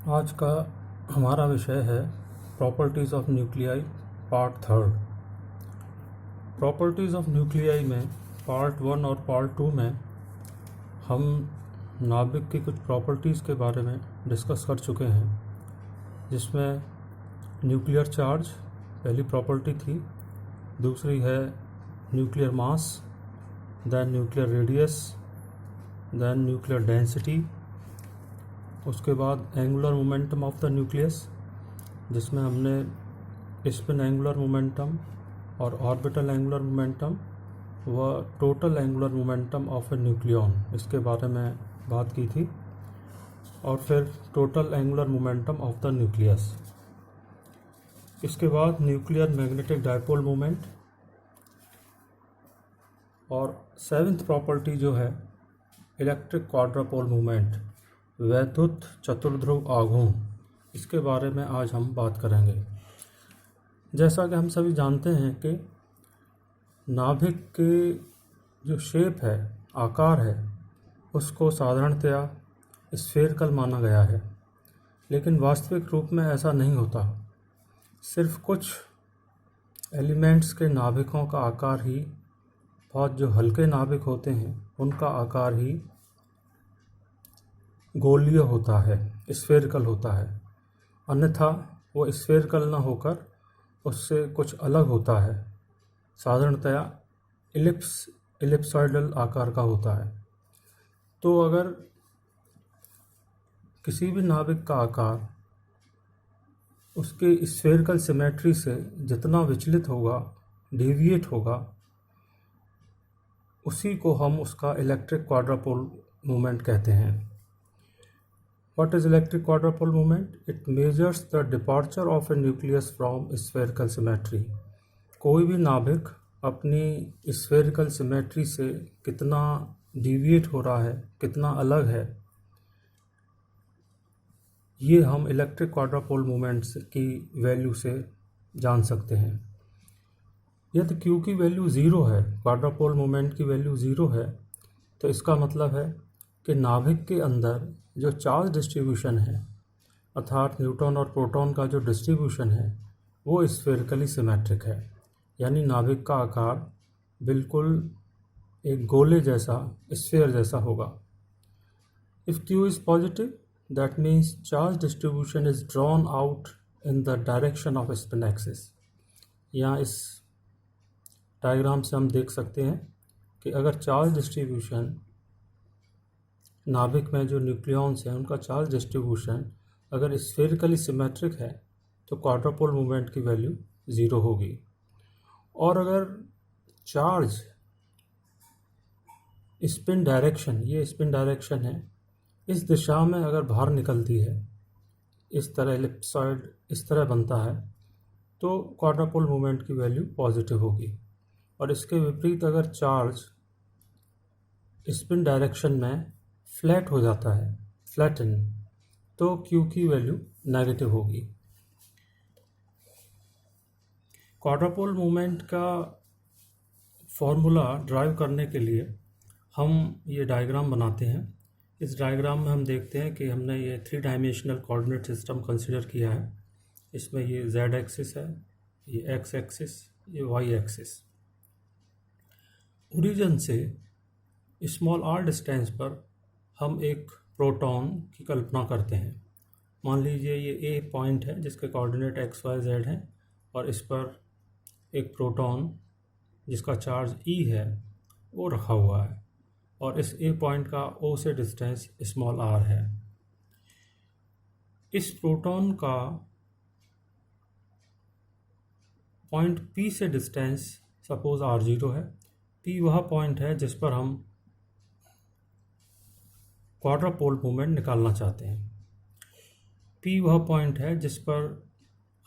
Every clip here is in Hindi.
आज का हमारा विषय है properties of nuclei part third. Properties of nuclei में पार्ट वन और पार्ट टू में हम नाभिक की कुछ प्रॉपर्टीज़ के बारे में डिस्कस कर चुके हैं, जिसमें न्यूक्लियर चार्ज पहली प्रॉपर्टी थी, दूसरी है nuclear mass, then nuclear radius, then nuclear density, उसके बाद angular momentum of the nucleus, जिसमें हमने स्पिन एंगुलर मोमेंटम और ऑर्बिटल एंगुलर मोमेंटम व total angular momentum of a nucleon इसके बारे में बात की थी, और फिर total angular momentum of the nucleus. इसके बाद न्यूक्लियर मैग्नेटिक डायपोल मोमेंट, और सेवेंथ प्रॉपर्टी जो है इलेक्ट्रिक क्वाड्रापोल मोमेंट, वैद्युत चतुर्ध्रुव आघूर्ण, इसके बारे में आज हम बात करेंगे। जैसा कि हम सभी जानते हैं कि नाभिक के जो शेप है, आकार है, उसको साधारणतया स्फेरिकल माना गया है, लेकिन वास्तविक रूप में ऐसा नहीं होता। सिर्फ कुछ एलिमेंट्स के नाभिकों का आकार ही, बहुत जो हल्के नाभिक होते हैं उनका आकार ही गोलीय होता है, स्फेरिकल होता है, अन्यथा वो स्फेरिकल न होकर उससे कुछ अलग होता है, साधारणतया इलिप्सॉइडल आकार का होता है। तो अगर किसी भी नाभिक का आकार उसके स्फेरिकल सिमेट्री से जितना विचलित होगा, डेविएट होगा, उसी को हम उसका इलेक्ट्रिक क्वाड्रापोल मूवमेंट कहते हैं। What is electric quadrupole movement? It measures the departure of a nucleus from spherical symmetry. कोई भी नाभिक अपनी स्फेरिकल सिमेट्री से कितना डिविएट हो रहा है, कितना अलग है, ये हम इलेक्ट्रिक क्वाड्रापोल मूवमेंट्स की वैल्यू से जान सकते हैं। यदि Q की वैल्यू ज़ीरो है, क्वाड्रापोल मूवमेंट की वैल्यू ज़ीरो है, तो इसका मतलब है कि नाभिक के अंदर जो चार्ज डिस्ट्रीब्यूशन है, अर्थात न्यूट्रॉन और प्रोटॉन का जो डिस्ट्रीब्यूशन है, वो स्फेरिकली सिमेट्रिक है, यानी नाभिक का आकार बिल्कुल एक गोले जैसा, स्फीयर जैसा होगा। If Q is positive, that means charge distribution is drawn out in the direction off spin axis. यहाँ इस डायग्राम से हम देख सकते हैं कि अगर चार्ज डिस्ट्रीब्यूशन, नाभिक में जो न्यूक्लियॉन्स हैं उनका चार्ज डिस्ट्रीब्यूशन अगर स्फेरिकली सिमेट्रिक है, तो क्वाड्रापोल मूवमेंट की वैल्यू ज़ीरो होगी। और अगर चार्ज स्पिन डायरेक्शन, ये स्पिन डायरेक्शन है, इस दिशा में अगर बाहर निकलती है, इस तरह एलिप्सॉइड इस तरह बनता है, तो क्वाड्रापोल मूवमेंट की वैल्यू पॉजिटिव होगी। और इसके विपरीत अगर चार्ज स्पिन डायरेक्शन में फ्लैट हो जाता है, फ्लैटन, तो Q की वैल्यू नेगेटिव होगी। क्वाड्रापोल मूवमेंट का फॉर्मूला ड्राइव करने के लिए हम ये डायग्राम बनाते हैं। इस डायग्राम में हम देखते हैं कि हमने ये 3 डायमेंशनल कोऑर्डिनेट सिस्टम कंसीडर किया है। इसमें ये Z एक्सिस है, ये X एक्सिस, ये Y एक्सिस। ओरिजिन से स्मॉल r डिस्टेंस पर हम एक प्रोटॉन की कल्पना करते हैं। मान लीजिए ये A पॉइंट है जिसके कोऑर्डिनेट x, y, z हैं, और इस पर एक प्रोटॉन जिसका चार्ज E है वो रखा हुआ है, और इस A पॉइंट का O से डिस्टेंस स्मॉल r है। इस प्रोटॉन का पॉइंट P से डिस्टेंस सपोज r0 है। P वह पॉइंट है जिस पर हम क्वाड्रापोल मूवमेंट निकालना चाहते हैं। P वह पॉइंट है जिस पर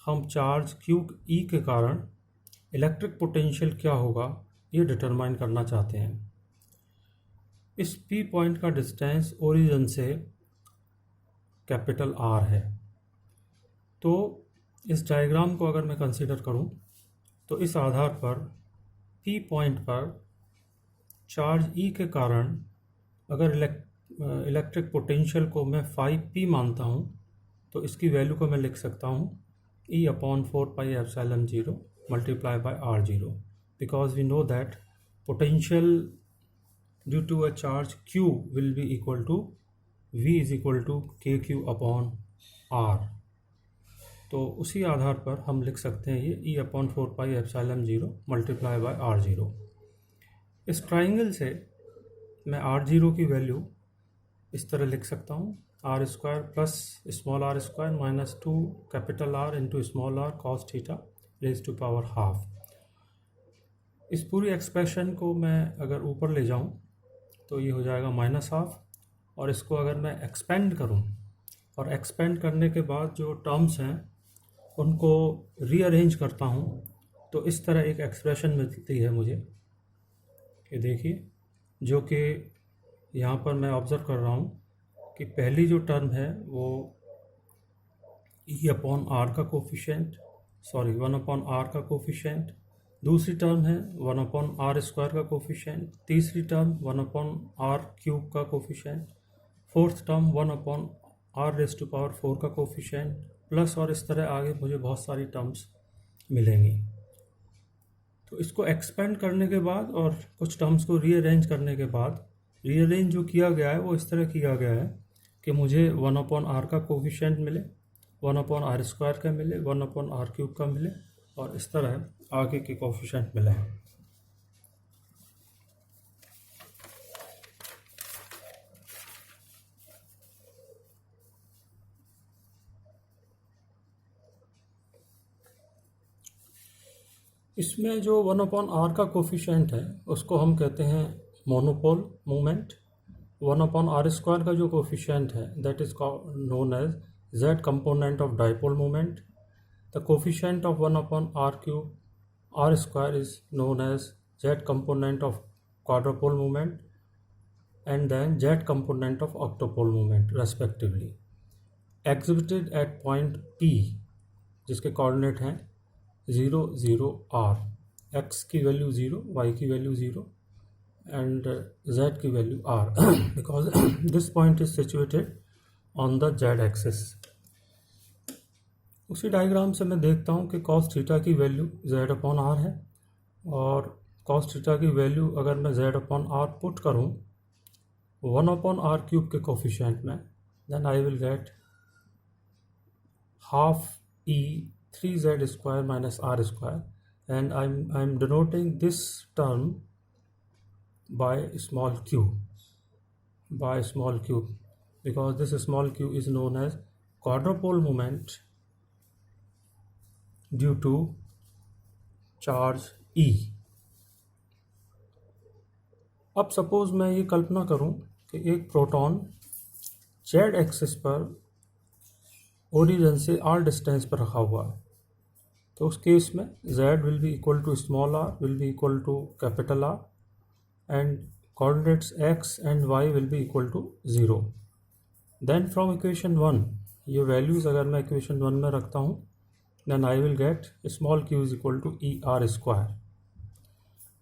हम चार्ज QE के कारण इलेक्ट्रिक पोटेंशियल क्या होगा ये डिटरमाइन करना चाहते हैं। इस P पॉइंट का डिस्टेंस ओरिजिन से कैपिटल R है। तो इस डायग्राम को अगर मैं कंसीडर करूं, तो इस आधार पर P पॉइंट पर चार्ज E के कारण अगर इलेक्ट्रिक पोटेंशियल को मैं 5P मानता हूँ, तो इसकी वैल्यू को मैं लिख सकता हूँ E/4πε0 multiplied by r0, because we know that potential due to a charge q will be equal to V is equal to kq upon r। तो उसी आधार पर हम लिख सकते हैं ये E/4πε0 multiplied by r0। इस ट्राइंगल से मैं r0 की वैल्यू इस तरह लिख सकता हूँ, r square plus small r square minus 2 capital R into small r cos theta raise to power half. इस पूरी एक्सप्रेशन को मैं अगर ऊपर ले जाऊँ तो ये हो जाएगा माइनस हाफ, और इसको अगर मैं एक्सपेंड करूँ और एक्सपेंड करने के बाद जो टर्म्स हैं उनको रीअरेंज करता हूँ तो इस तरह एक एक्सप्रेशन मिलती है मुझे। ये देखिए, जो कि यहाँ पर मैं ऑब्ज़र्व कर रहा हूँ कि पहली जो टर्म है वो E/r का कोफिशिएंट 1/r का कोफिशिएंट, दूसरी टर्म है 1/r स्क्वायर का कोफिशिएंट, तीसरी टर्म 1/r क्यूब का coefficient, fourth term 1/r raise to power 4 का कोफिशिएंट, प्लस और इस तरह आगे मुझे बहुत सारी टर्म्स मिलेंगी। तो इसको एक्सपेंड करने के बाद और कुछ टर्म्स को रीअरेंज करने के बाद, रीअरेंज जो किया गया है वो इस तरह किया गया है कि मुझे 1/r का कोफिशिएंट मिले, 1/r स्क्वायर का मिले, 1/r क्यूब का मिले, और इस तरह आगे के कोफिशिएंट मिले हैं। इसमें जो 1/r का कोफिशिएंट है उसको हम कहते हैं मोनोपोल मोमेंट। 1/r स्क्वायर का जो कोफिशिएंट है that is known as z component of dipole moment. The coefficient of 1/r cube r square is known as z component of quadrupole moment and then z component of octopole moment respectively, exhibited at point P जिसके कोऑर्डिनेट हैं 0 0 r, x की वैल्यू 0, y की वैल्यू 0 and z की value r because this point is situated on the z axis। उसी डायग्राम से मैं देखता हूँ कि cos थीटा की वैल्यू z/r है, और cos थीटा की वैल्यू अगर मैं z/r पुट करूँ 1/r क्यूब के कोफिशिएंट में, then I will get half e 3z square minus r square, and I'm denoting this term by small q, because this small q is known as quadrupole moment due to charge e। अब सपोज मैं ये कल्पना करूं कि एक प्रोटॉन जेड एक्सिस पर ओरिजिन से r डिस्टेंस पर रखा हुआ है, तो उस केस में z will be equal to small r will be equal to capital R and coordinates x and y will be equal to 0। Then from equation 1 ये वैल्यूज़ अगर मैं इक्वेशन 1 में रखता हूँ, then I will get small q is equal to ER square.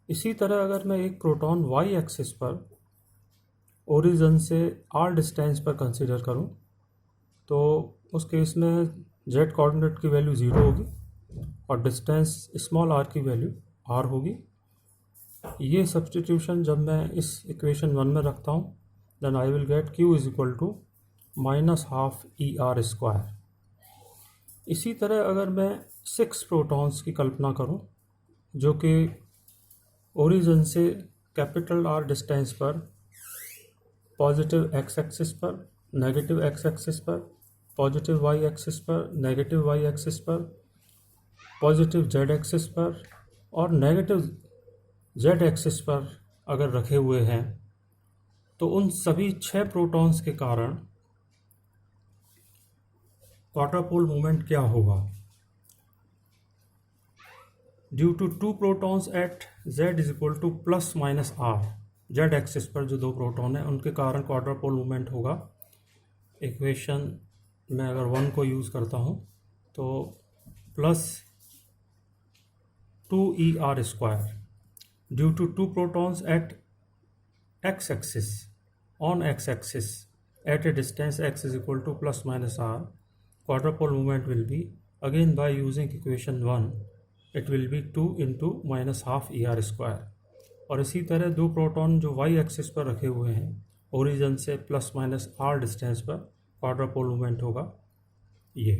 इसी तरह अगर मैं एक प्रोटॉन y एक्सिस पर ओरिजिन से r डिस्टेंस पर कंसीडर करूं, तो उस केस में z कोऑर्डिनेट की वैल्यू 0 होगी और डिस्टेंस स्मॉल r की वैल्यू r होगी। ये सब्स्टिट्यूशन जब मैं इस इक्वेशन 1 में रखता हूं, then I will get q is equal to -12 ER square. इसी तरह अगर मैं 6 प्रोटॉन्स की कल्पना करूं जो कि ओरिजिन से कैपिटल R डिस्टेंस पर पॉजिटिव x एक्सिस पर, नेगेटिव x एक्सिस पर, पॉजिटिव y एक्सिस पर, नेगेटिव y एक्सिस पर, पॉजिटिव z एक्सिस पर और नेगेटिव z एक्सिस पर अगर रखे हुए हैं, तो उन सभी 6 प्रोटॉन्स के कारण क्वाड्रपोल मोमेंट क्या होगा। Due to 2 protons at z is equal to plus minus r, z axis पर जो 2 प्रोटॉन हैं उनके कारण क्वाड्रपोल मूवमेंट होगा। इक्वेशन में अगर 1 को यूज़ करता हूँ तो plus 2ER square due to 2 protons at x axis on x axis at a distance x is equal to plus minus r, quadrupole movement will be, again by using equation 1, it will be 2 into minus half ER square. और इसी तरह दो प्रोटॉन जो y एक्सिस पर रखे हुए हैं ओरिजिन से प्लस माइनस r डिस्टेंस पर क्वाड्रापोल मूवमेंट होगा ये।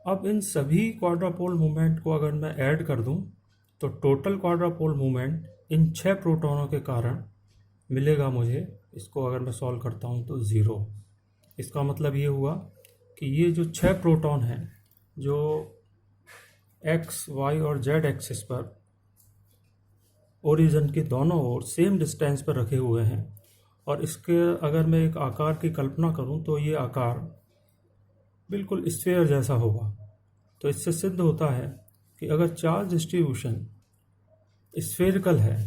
अब इन सभी क्वाड्रापोल मूवमेंट को अगर मैं ऐड कर दूं तो टोटल क्वाड्रापोल मूवमेंट इन 6 प्रोटॉनों के कारण मिलेगा मुझे। इसको अगर मैं सॉल्व करता हूं तो 0। इसका मतलब ये हुआ कि ये जो 6 प्रोटॉन हैं जो x, y और z एक्सिस पर ओरिजिन के दोनों ओर सेम डिस्टेंस पर रखे हुए हैं, और इसके अगर मैं एक आकार की कल्पना करूं तो ये आकार बिल्कुल स्फीयर जैसा होगा। तो इससे सिद्ध होता है कि अगर चार्ज डिस्ट्रीब्यूशन स्फेरिकल है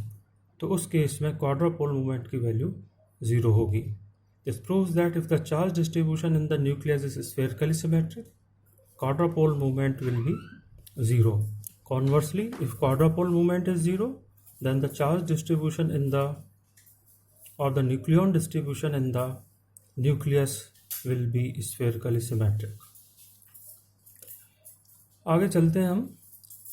तो उस केस में क्वाड्रापोल मूवमेंट की वैल्यू 0 होगी। This proves that if the charge distribution in the nucleus is spherically symmetric, quadrupole movement will be 0. Conversely, if quadrupole movement is 0, then the charge distribution in the or the nucleon distribution in the nucleus will be spherically symmetric. आगे चलते हैं हम।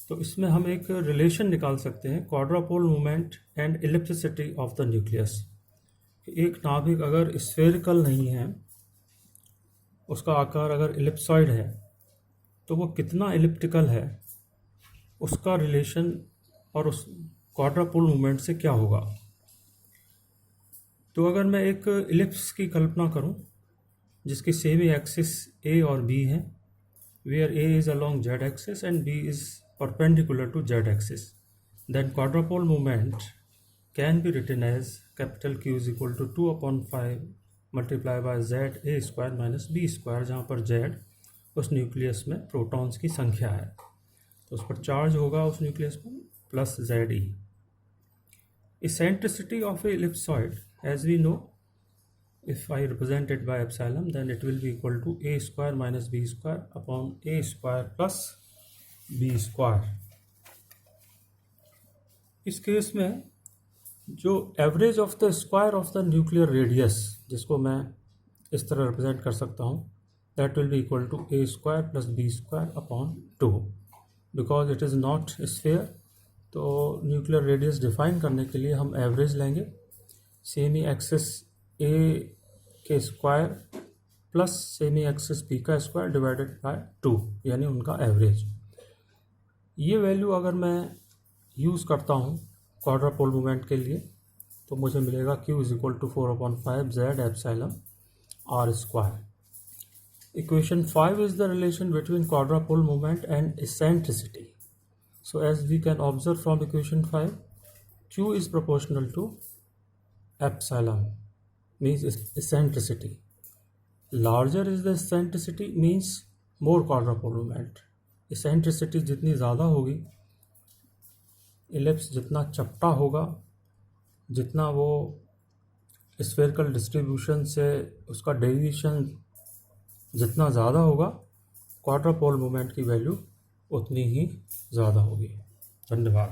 तो इसमें हम एक रिलेशन निकाल सकते हैं quadrupole movement and ellipticity of the nucleus. एक नाभिक अगर स्फेरिकल नहीं है, उसका आकार अगर इलिप्सॉइड है, तो वो कितना इलिप्टिकल है उसका रिलेशन और उस क्वाड्रापोल मूवमेंट से क्या होगा। तो अगर मैं एक इलिप्स की कल्पना करूं जिसकी सेमी एक्सिस ए और बी है, where a is along z axis and b is perpendicular to z axis, then quadrupole movement can be written as capital Q is equal to 2/5 multiply by z a square minus b square, जहाँ पर जेड उस न्यूक्लियस में प्रोटॉन्स की संख्या है, तो उस पर चार्ज होगा उस न्यूक्लियस पर plus Z E. Eccentricity of a ellipsoid, as we know, if I represent it by epsilon, then it will be equal to a square minus b square upon a square plus b square. इस केस में जो average of the square of the nuclear radius, जिसको मैं इस तरह रिप्रेजेंट कर सकता हूँ, that will be equal to a square plus b square upon 2, because it is not sphere. तो न्यूक्लियर रेडियस डिफाइन करने के लिए हम एवरेज लेंगे, सेमी एक्सिस ए के square plus semi axis b का स्क्वायर डिवाइडेड बाय 2, यानी उनका एवरेज। ये वैल्यू अगर मैं यूज़ करता हूँ क्वाड्रापोल मूवमेंट के लिए तो मुझे मिलेगा Q is equal to 4/5 z epsilon r square. Equation 5 is the relation between quadrupole movement and eccentricity. So as we can observe from equation 5, Q is proportional to epsilon, means eccentricity. Larger is the eccentricity means more quadrupole movement. Eccentricity जितनी ज़्यादा होगी, इलिप्स जितना चपटा होगा, जितना वो स्फेरिकल डिस्ट्रीब्यूशन से उसका डेविएशन जितना ज़्यादा होगा, क्वाड्रापोल मूवमेंट की वैल्यू उतनी ही ज़्यादा होगी। धन्यवाद।